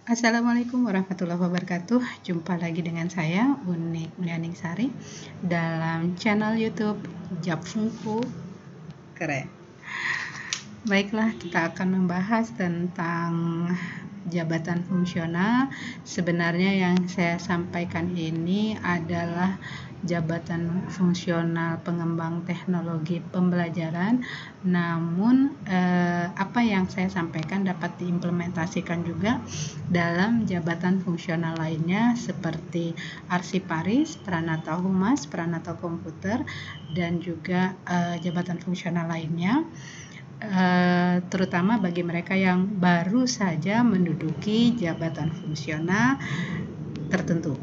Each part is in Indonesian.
Assalamualaikum warahmatullahi wabarakatuh. Jumpa lagi dengan saya Unik Mulyaningsari dalam channel YouTube Japfungku Keren. Baiklah, kita akan membahas tentang jabatan fungsional. Sebenarnya yang saya sampaikan ini adalah jabatan fungsional pengembang teknologi pembelajaran, namun apa yang saya sampaikan dapat diimplementasikan juga dalam jabatan fungsional lainnya seperti arsiparis, peranata humas, peranata komputer, dan juga jabatan fungsional lainnya, terutama bagi mereka yang baru saja menduduki jabatan fungsional tertentu,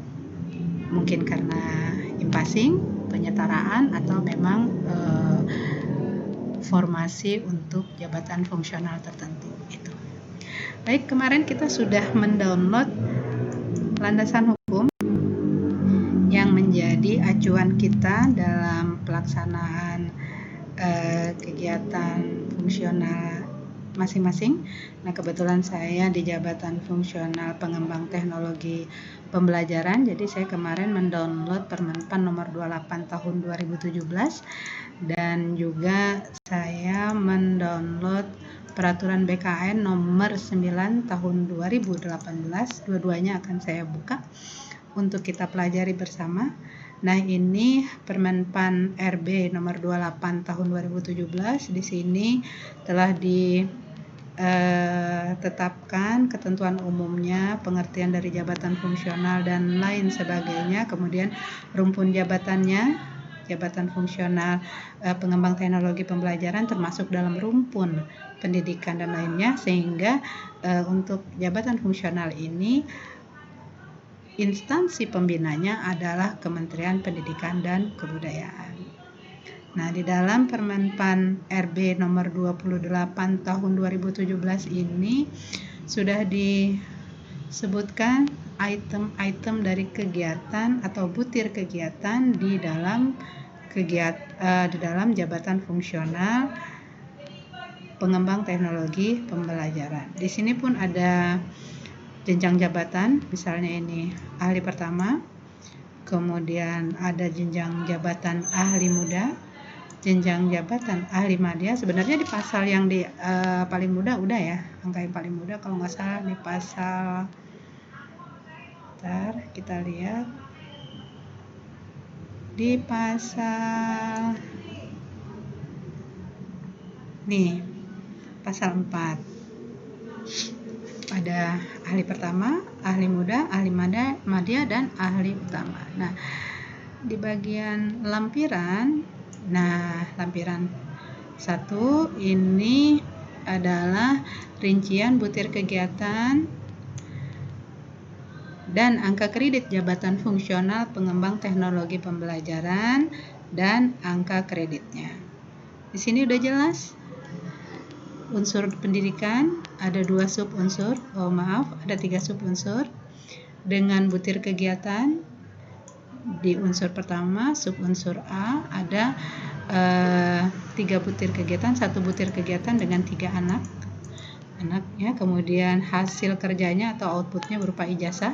mungkin karena impasing, penyetaraan, atau memang formasi untuk jabatan fungsional tertentu. Itu. Baik, kemarin kita sudah mendownload landasan hukum yang menjadi acuan kita dalam pelaksanaan kegiatan fungsional masing-masing. Nah, kebetulan saya di jabatan fungsional pengembang teknologi pembelajaran, jadi saya kemarin mendownload Permenpan nomor 28 tahun 2017, dan juga saya mendownload Peraturan BKN nomor 9 tahun 2018. Dua-duanya akan saya buka untuk kita pelajari bersama. Nah, ini Permenpan RB nomor 28 tahun 2017. Di sini telah ditetapkan ketentuan umumnya, pengertian dari jabatan fungsional dan lain sebagainya. Kemudian rumpun jabatannya, jabatan fungsional pengembang teknologi pembelajaran termasuk dalam rumpun pendidikan dan lainnya, sehingga untuk jabatan fungsional ini instansi pembinanya adalah Kementerian Pendidikan dan Kebudayaan. Nah, di dalam Permenpan RB nomor 28 tahun 2017 ini sudah disebutkan item-item dari kegiatan atau butir kegiatan di dalam jabatan fungsional pengembang teknologi pembelajaran. Di sini pun ada jenjang jabatan, misalnya ini ahli pertama, kemudian ada jenjang jabatan ahli muda, jenjang jabatan ahli madya. Sebenarnya di pasal yang di paling muda udah ya, angka yang paling muda kalau nggak salah di pasal, kita lihat di pasal pasal 4 ada ahli pertama, ahli muda, ahli madya, dan ahli utama. Nah, di bagian lampiran, lampiran 1 ini adalah rincian butir kegiatan dan angka kredit jabatan fungsional pengembang teknologi pembelajaran dan angka kreditnya. Di sini udah jelas. Unsur pendidikan ada 2 subunsur, ada 3 subunsur dengan butir kegiatan. Di unsur pertama, subunsur A, ada 3 butir kegiatan, 1 butir kegiatan dengan 3 anak ya. Kemudian hasil kerjanya atau outputnya berupa ijazah.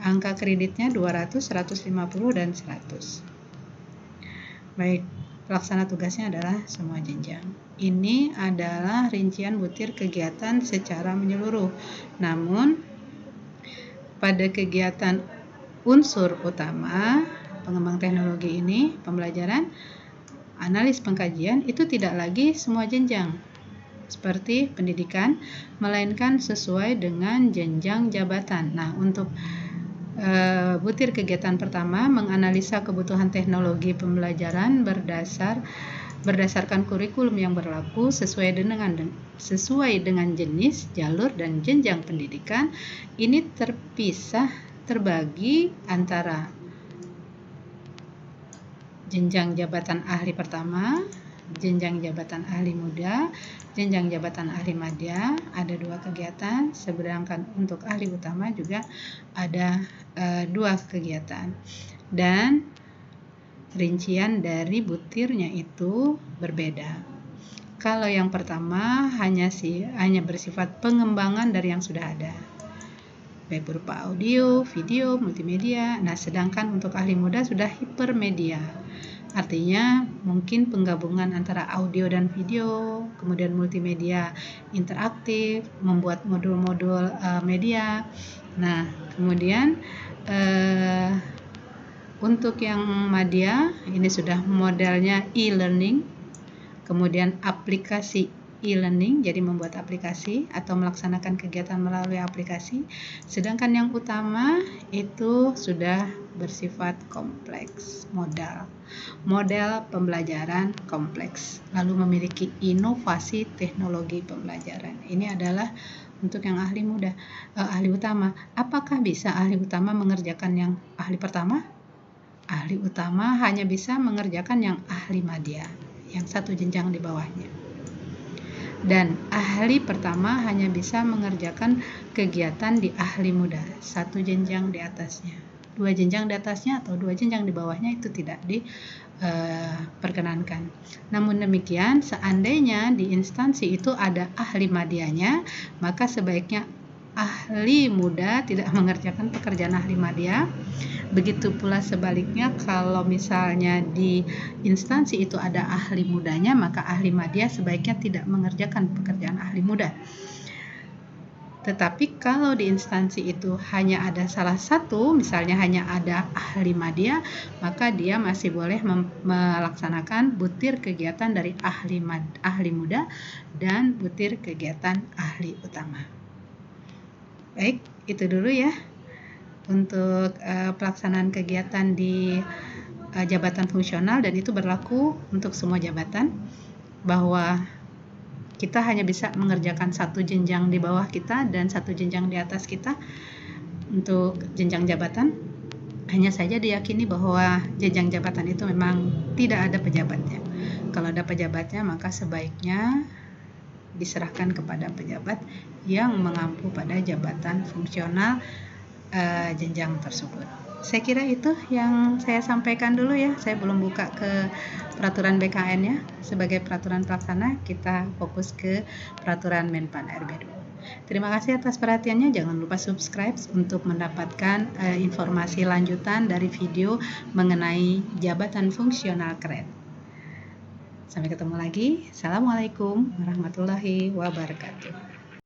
Angka kreditnya 200, 150, dan 100. Baik, pelaksana tugasnya adalah semua jenjang. Ini adalah rincian butir kegiatan secara menyeluruh. Namun pada kegiatan unsur utama pengembang teknologi ini pembelajaran, analis pengkajian, itu tidak lagi semua jenjang seperti pendidikan, melainkan sesuai dengan jenjang jabatan. Nah, untuk butir kegiatan pertama menganalisa kebutuhan teknologi pembelajaran berdasarkan kurikulum yang berlaku sesuai dengan jenis, jalur, dan jenjang pendidikan. Ini terbagi antara jenjang jabatan ahli pertama, jenjang jabatan ahli muda, jenjang jabatan ahli madya, ada 2 kegiatan, sedangkan untuk ahli utama juga ada 2 kegiatan. Dan rincian dari butirnya itu berbeda. Kalau yang pertama hanya bersifat pengembangan dari yang sudah ada. baik berupa audio, video, multimedia. Nah, sedangkan untuk ahli muda sudah hipermedia. Artinya mungkin penggabungan antara audio dan video, kemudian multimedia interaktif, membuat modul-modul media. Nah, kemudian untuk yang madya ini sudah modelnya e-learning, kemudian aplikasi e-learning, jadi membuat aplikasi atau melaksanakan kegiatan melalui aplikasi. Sedangkan yang utama itu sudah bersifat kompleks, model pembelajaran kompleks, lalu memiliki inovasi teknologi pembelajaran. Ini adalah untuk yang ahli muda, ahli utama. Apakah bisa ahli utama mengerjakan yang ahli pertama? Ahli utama hanya bisa mengerjakan yang ahli madya, yang satu jenjang di bawahnya. Dan ahli pertama hanya bisa mengerjakan kegiatan di ahli muda, satu jenjang di atasnya. Dua jenjang di atasnya atau dua jenjang di bawahnya itu tidak diperkenankan. Namun demikian, seandainya di instansi itu ada ahli madyanya, maka sebaiknya ahli muda tidak mengerjakan pekerjaan ahli madya. Begitu pula sebaliknya, kalau misalnya di instansi itu ada ahli mudanya, maka ahli madya sebaiknya tidak mengerjakan pekerjaan ahli muda. Tetapi kalau di instansi itu hanya ada salah satu, misalnya hanya ada ahli madya, maka dia masih boleh melaksanakan butir kegiatan dari ahli muda dan butir kegiatan ahli utama. Baik, itu dulu ya untuk pelaksanaan kegiatan di jabatan fungsional, dan itu berlaku untuk semua jabatan, bahwa kita hanya bisa mengerjakan satu jenjang di bawah kita dan satu jenjang di atas kita. Untuk jenjang jabatan hanya saja diyakini bahwa jenjang jabatan itu memang tidak ada pejabatnya. Kalau ada pejabatnya, maka sebaiknya diserahkan kepada pejabat yang mengampu pada jabatan fungsional jenjang tersebut. Saya kira itu yang saya sampaikan dulu ya. Saya belum buka ke peraturan BKN-nya. Sebagai peraturan pelaksana, kita fokus ke peraturan Menpan RB 2. Terima kasih atas perhatiannya. Jangan lupa subscribe untuk mendapatkan informasi lanjutan dari video mengenai jabatan fungsional keren. Sampai ketemu lagi. Assalamualaikum warahmatullahi wabarakatuh.